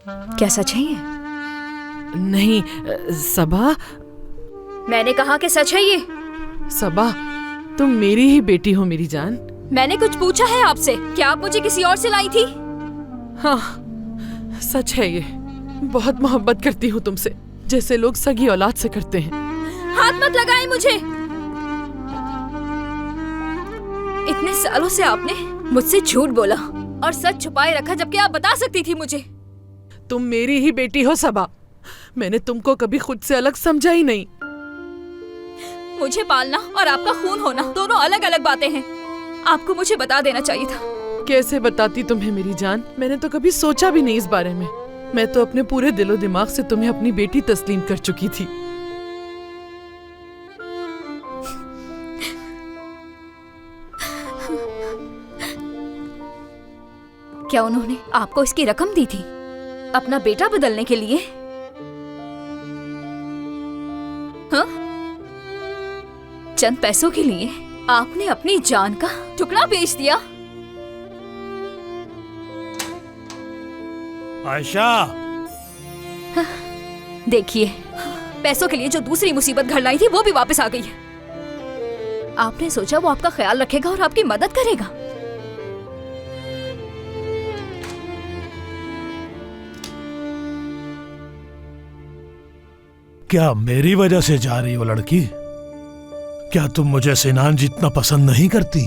क्या सच है ये? नहीं सबा, मैंने कहा कि सच है ये। सबा तुम मेरी ही बेटी हो मेरी जान। मैंने कुछ पूछा है आपसे? क्या आप मुझे किसी और से लाई थी? हाँ सच है ये। बहुत मोहब्बत करती हूँ तुमसे, जैसे लोग सगी औलाद से करते हैं। हाथ मत लगाएं मुझे। इतने सालों से आपने मुझसे झूठ बोला और सच छुपाए रखा, जबकि आप बता सकती थी मुझे। तुम मेरी ही बेटी हो सबा। मैंने तुमको कभी खुद से अलग समझा ही नहीं। मुझे पालना और आपका खून होना दोनों अलग अलग बातें हैं। आपको मुझे बता देना चाहिए था। कैसे बताती तुम्हें मेरी जान, मैंने तो कभी सोचा भी नहीं इस बारे में। मैं तो अपने पूरे दिलो दिमाग से तुम्हें अपनी बेटी तस्लीम कर चुकी थी। क्या उन्होंने आपको इसकी रकम दी थी अपना बेटा बदलने के लिए? हाँ? चंद पैसों के लिए आपने अपनी जान का टुकड़ा बेच दिया। आयशा, देखिए, पैसों के लिए जो दूसरी मुसीबत घर लाई थी वो भी वापस आ गई है। आपने सोचा वो आपका ख्याल रखेगा और आपकी मदद करेगा। क्या मेरी वजह से जा रही हो लड़की? क्या तुम मुझे सिनान जितना पसंद नहीं करती?